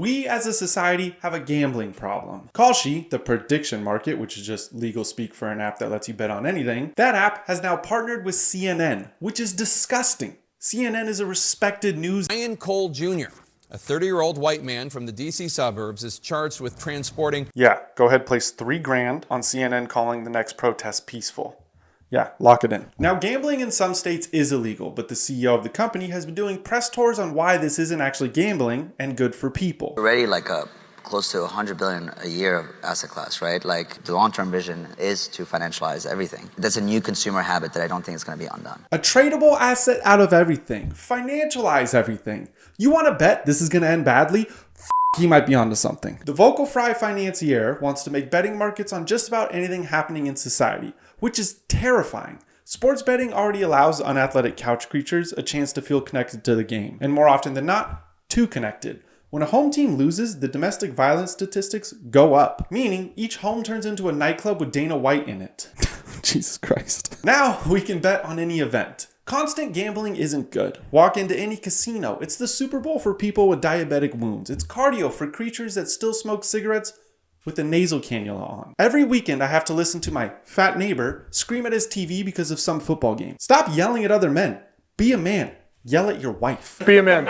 We as a society have a gambling problem. Kalshi, the prediction market, which is just legal speak for an app that lets you bet on anything, that app has now partnered with CNN, which is disgusting. CNN is a respected news. Ryan Cole Jr., a 30-year-old white man from the D.C. suburbs, is charged with transporting... Yeah, go ahead, place $3,000 on CNN calling the next protest peaceful. Yeah, lock it in. Now, gambling in some states is illegal, but the CEO of the company has been doing press tours on why this isn't actually gambling and good for people. Already close to $100 billion a year of asset class, right? Like the long-term vision is to financialize everything. That's a new consumer habit that I don't think is going to be undone. A tradable asset out of everything. Financialize everything. You want to bet this is going to end badly? He might be onto something. The vocal fry financier wants to make betting markets on just about anything happening in society, which is terrifying. Sports betting already allows unathletic couch creatures a chance to feel connected to the game, and more often than not, too connected. When a home team loses, the domestic violence statistics go up, meaning each home turns into a nightclub with Dana White in it. Jesus Christ. Now we can bet on any event. Constant gambling isn't good. Walk into any casino. It's the Super Bowl for people with diabetic wounds. It's cardio for creatures that still smoke cigarettes with a nasal cannula on. Every weekend I have to listen to my fat neighbor scream at his TV because of some football game. Stop yelling at other men. Be a man. Yell at your wife. Be a man.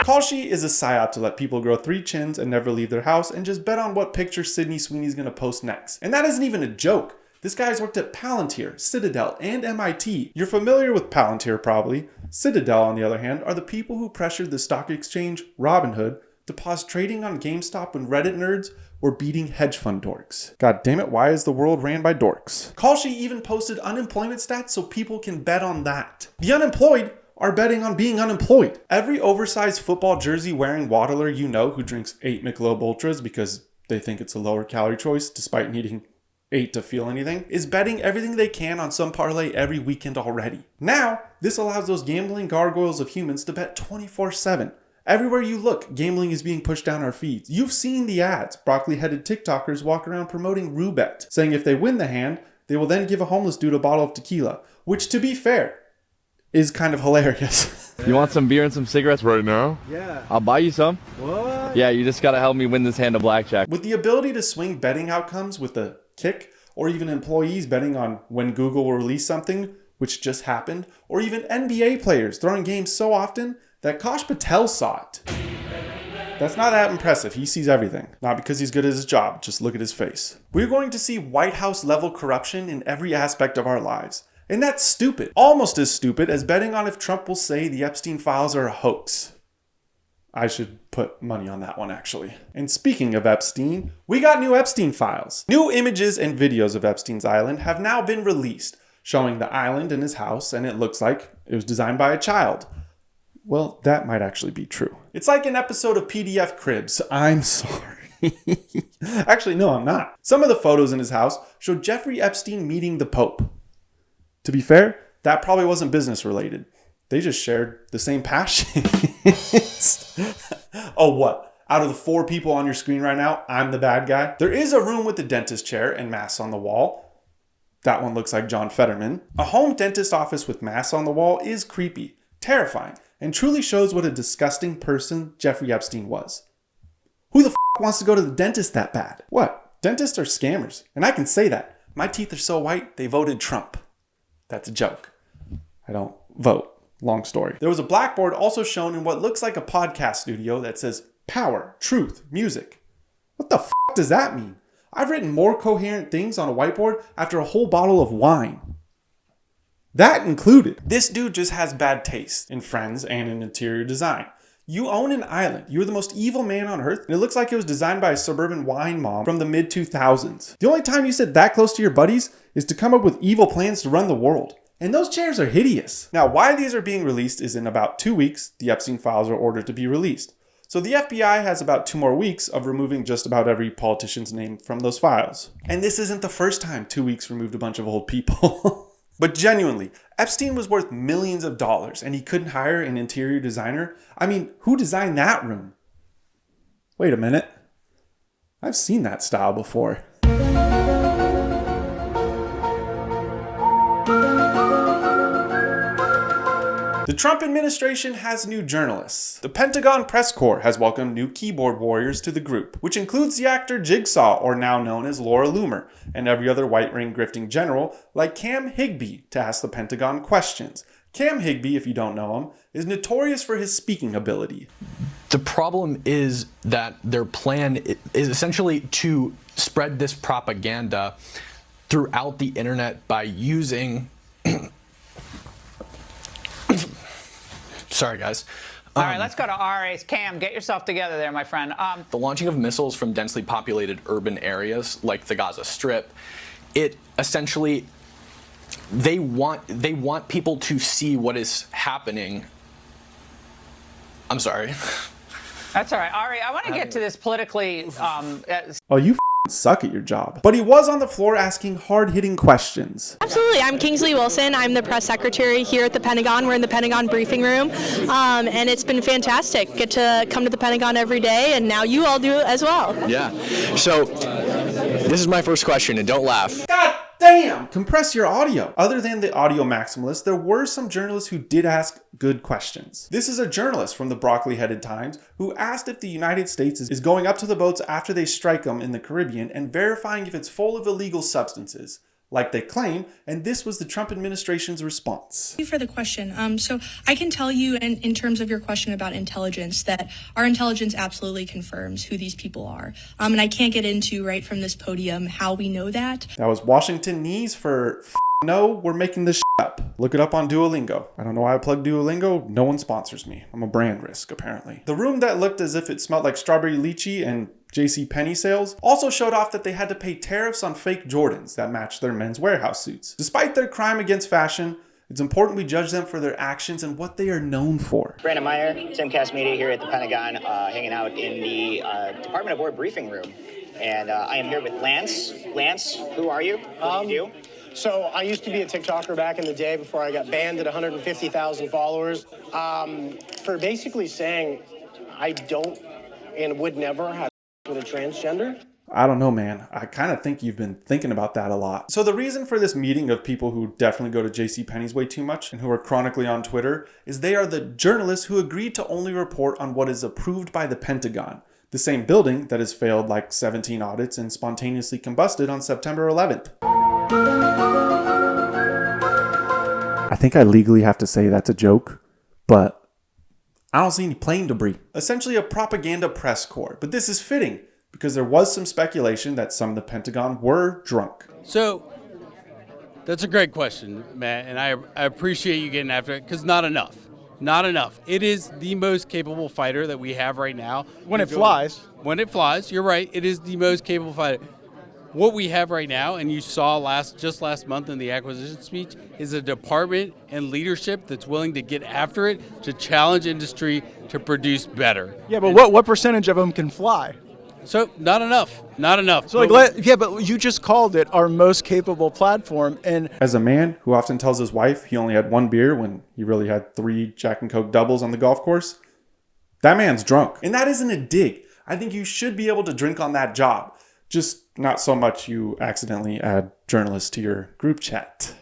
Kalshi is a psyop to let people grow 3 chins and never leave their house and just bet on what picture Sydney Sweeney's gonna post next. And that isn't even a joke. This guy's worked at Palantir, Citadel, and MIT. You're familiar with Palantir probably. Citadel, on the other hand, are the people who pressured the stock exchange, Robinhood, to pause trading on GameStop when Reddit nerds were beating hedge fund dorks. God damn it, why is the world ran by dorks? Kalshi even posted unemployment stats so people can bet on that. The unemployed are betting on being unemployed. Every oversized football jersey wearing waddler you know who drinks 8 Michelob Ultras because they think it's a lower calorie choice despite needing 8 to feel anything, is betting everything they can on some parlay every weekend already. Now, this allows those gambling gargoyles of humans to bet 24/7. Everywhere you look, gambling is being pushed down our feeds. You've seen the ads. Broccoli-headed TikTokers walk around promoting Roobet, saying if they win the hand, they will then give a homeless dude a bottle of tequila, which, to be fair, is kind of hilarious. You want some beer and some cigarettes right now? Yeah. I'll buy you some. What? Yeah, you just gotta help me win this hand of blackjack. With the ability to swing betting outcomes with a kick, or even employees betting on when Google will release something, which just happened, or even NBA players throwing games so often that Kosh Patel saw it. That's not that impressive. He sees everything. Not because he's good at his job, just look at his face. We're going to see White House level corruption in every aspect of our lives. And that's stupid. Almost as stupid as betting on if Trump will say the Epstein files are a hoax. I should put money on that one, actually. And speaking of Epstein, we got new Epstein files. New images and videos of Epstein's island have now been released, showing the island and his house, and it looks like it was designed by a child. Well, that might actually be true. It's like an episode of PDF Cribs. I'm sorry. Actually, no, I'm not. Some of the photos in his house show Jeffrey Epstein meeting the Pope. To be fair, that probably wasn't business related. They just shared the same passion. Oh, what? Out of the 4 people on your screen right now, I'm the bad guy? There is a room with a dentist chair and masks on the wall. That one looks like John Fetterman. A home dentist office with masks on the wall is creepy, terrifying, and truly shows what a disgusting person Jeffrey Epstein was. Who the f*** wants to go to the dentist that bad? What? Dentists are scammers. And I can say that. My teeth are so white, they voted Trump. That's a joke. I don't vote. Long story. There was a blackboard also shown in what looks like a podcast studio that says power, truth, music. What the f*** does that mean? I've written more coherent things on a whiteboard after a whole bottle of wine. That included. This dude just has bad taste in friends and in interior design. You own an island. You're the most evil man on earth, and it looks like it was designed by a suburban wine mom from the mid-2000s. The only time you sit that close to your buddies is to come up with evil plans to run the world. And those chairs are hideous. Now, why these are being released is in about 2 weeks, the Epstein files are ordered to be released. So the FBI has about 2 more weeks of removing just about every politician's name from those files. And this isn't the first time 2 weeks removed a bunch of old people. But genuinely, Epstein was worth millions of dollars and he couldn't hire an interior designer. I mean, who designed that room? Wait a minute. I've seen that style before. The Trump administration has new journalists. The Pentagon Press Corps has welcomed new keyboard warriors to the group, which includes the actor Jigsaw, or now known as Laura Loomer, and every other white ring grifting general like Cam Higbee to ask the Pentagon questions. Cam Higbee, if you don't know him, is notorious for his speaking ability. The problem is that their plan is essentially to spread this propaganda throughout the internet by using... Sorry, guys. All right, let's go to RA's Cam. Get yourself together there, my friend. The launching of missiles from densely populated urban areas like the Gaza Strip, it essentially... They want people to see what is happening. I'm sorry. That's all right. Ari, I want to get to this politically... Oh, you suck at your job. But he was on the floor asking hard-hitting questions. Absolutely. I'm Kingsley Wilson. I'm the press secretary here at the Pentagon. We're in the Pentagon briefing room, and it's been fantastic. Get to come to the Pentagon every day, and now you all do it as well. Yeah. So, this is my first question, and don't laugh. God damn! Compress your audio. Other than the audio maximalists, there were some journalists who did ask good questions. This is a journalist from the broccoli-headed Times who asked if the United States is going up to the boats after they strike them in the Caribbean and verifying if it's full of illegal substances, like they claim, and this was the Trump administration's response. Thank you for the question. So I can tell you in terms of your question about intelligence that our intelligence absolutely confirms who these people are. And I can't get into right from this podium how we know that. That was Washington Knees for no, we're making this up. Look it up on Duolingo. I don't know why I plug Duolingo. No one sponsors me. I'm a brand risk, apparently. The room that looked as if it smelled like strawberry lychee and JCPenney sales also showed off that they had to pay tariffs on fake Jordans that matched their men's warehouse suits. Despite their crime against fashion, it's important we judge them for their actions and what they are known for. Brandon Meyer, Timcast Media here at the Pentagon, hanging out in the Department of War briefing room. And I am here with Lance. Lance, who are you? What do you do? So I used to be a TikToker back in the day before I got banned at 150,000 followers for basically saying I don't and would never have with a transgender. I don't know, man. I kind of think you've been thinking about that a lot. So the reason for this meeting of people who definitely go to JCPenney's way too much and who are chronically on Twitter is they are the journalists who agreed to only report on what is approved by the Pentagon, the same building that has failed like 17 audits and spontaneously combusted on September 11th. I think I legally have to say that's a joke, but I don't see any plane debris. Essentially a propaganda press corps, but this is fitting because there was some speculation that some of the Pentagon were drunk. So that's a great question, Matt, and I appreciate you getting after it because not enough. Not enough. It is the most capable fighter that we have right now. When it flies. When it flies, you're right. It is the most capable fighter. What we have right now, and you saw just last month in the acquisition speech, is a department and leadership that's willing to get after it, to challenge industry, to produce better. Yeah, but what percentage of them can fly? So not enough. Not enough. So but you just called it our most capable platform. And as a man who often tells his wife he only had one beer when he really had 3 Jack and Coke doubles on the golf course, that man's drunk. And that isn't a dig. I think you should be able to drink on that job. Just not so much you accidentally add journalists to your group chat.